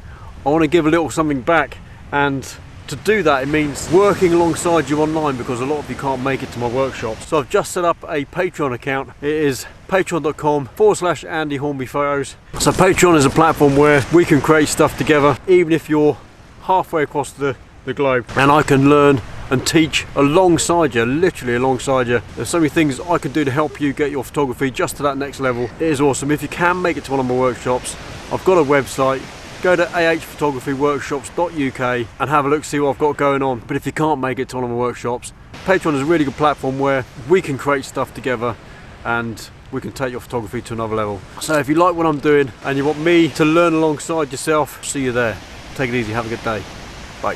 I want to give a little something back, and to do that, it means working alongside you online, because a lot of you can't make it to my workshop. So I've just set up a Patreon account. It is patreon.com/Andy Hornby Photos. So Patreon is a platform where we can create stuff together, even if you're halfway across the globe, and I can learn and teach alongside you, literally alongside you. There's so many things I can do to help you get your photography just to that next level. It is awesome. If you can make it to one of my workshops, I've got a website. Go to ahphotographyworkshops.uk and have a look, see what I've got going on. But if you can't make it to one of my workshops, Patreon is a really good platform where we can create stuff together and we can take your photography to another level. So if you like what I'm doing and you want me to learn alongside yourself, see you there. Take it easy, have a good day. Bye.